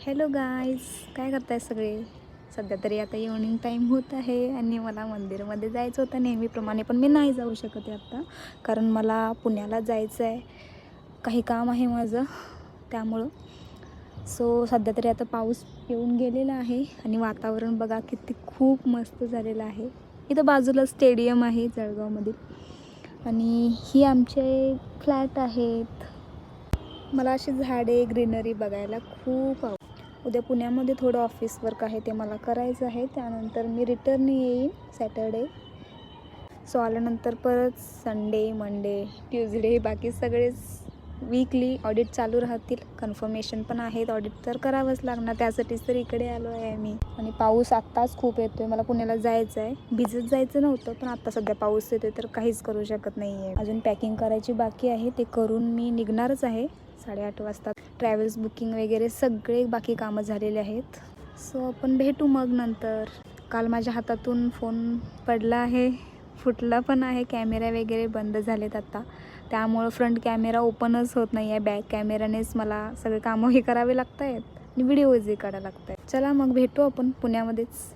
Hello guys, काय करताय सगळे? सध्या तरी आता इव्हनिंग टाईम होत आहे आणि मला मंदिरामध्ये जायचं होतं नेहमीप्रमाणे, पण मी नाही जाऊ शकत आहे आत्ता, कारण मला पुण्याला जायचं आहे. काही काम आहे माझं त्यामुळं. सो सध्या तरी आता पाऊस येऊन गेलेला आहे आणि वातावरण बघा किती खूप मस्त झालेलं आहे. इथं बाजूला स्टेडियम आहे जळगावमधील आणि ही आमचे फ्लॅट आहेत. मला अशी झाडे ग्रीनरी बघायला खूप उद्या पुण्यामध्ये थोडं ऑफिस वर्क आहे, ते मला करायचं आहे. त्यानंतर मी रिटर्न येईन सॅटर्डे. सो आल्यानंतर परत संडे, मंडे, ट्यूजडे बाकी सगळेच वीकली ऑडिट चालू राहतील. कन्फर्मेशन पण आहेत, ऑडिट तर करावंच लागणार, त्यासाठीच तर इकडे आलो आहे मी. आणि पाऊस आत्ताच खूप येतो आहे, मला पुण्याला जायचं आहे. भिजत जायचं नव्हतं, पण आत्ता सध्या पाऊस येतो तर काहीच करू शकत नाही आहे. अजून पॅकिंग करायची बाकी आहे, ते करून मी निघणारच आहे 8:30 वाजता. ट्रॅव्हल्स बुकिंग वगैरे सगळे बाकी कामं झालेले आहेत. सो आपण भेटू मग नंतर. काल माझ्या हातातून फोन पडला आहे, फुटला पण आहे. कॅमेरा वगैरे बंद झालेत आता, त्यामुळं फ्रंट कॅमेरा ओपनच होत नाही आहे. बॅक कॅमेरानेच मला सगळे कामंही करावे लागत आहेत आणि व्हिडिओजही काढावे लागत आहेत. चला मग भेटू आपण पुण्यामध्येच.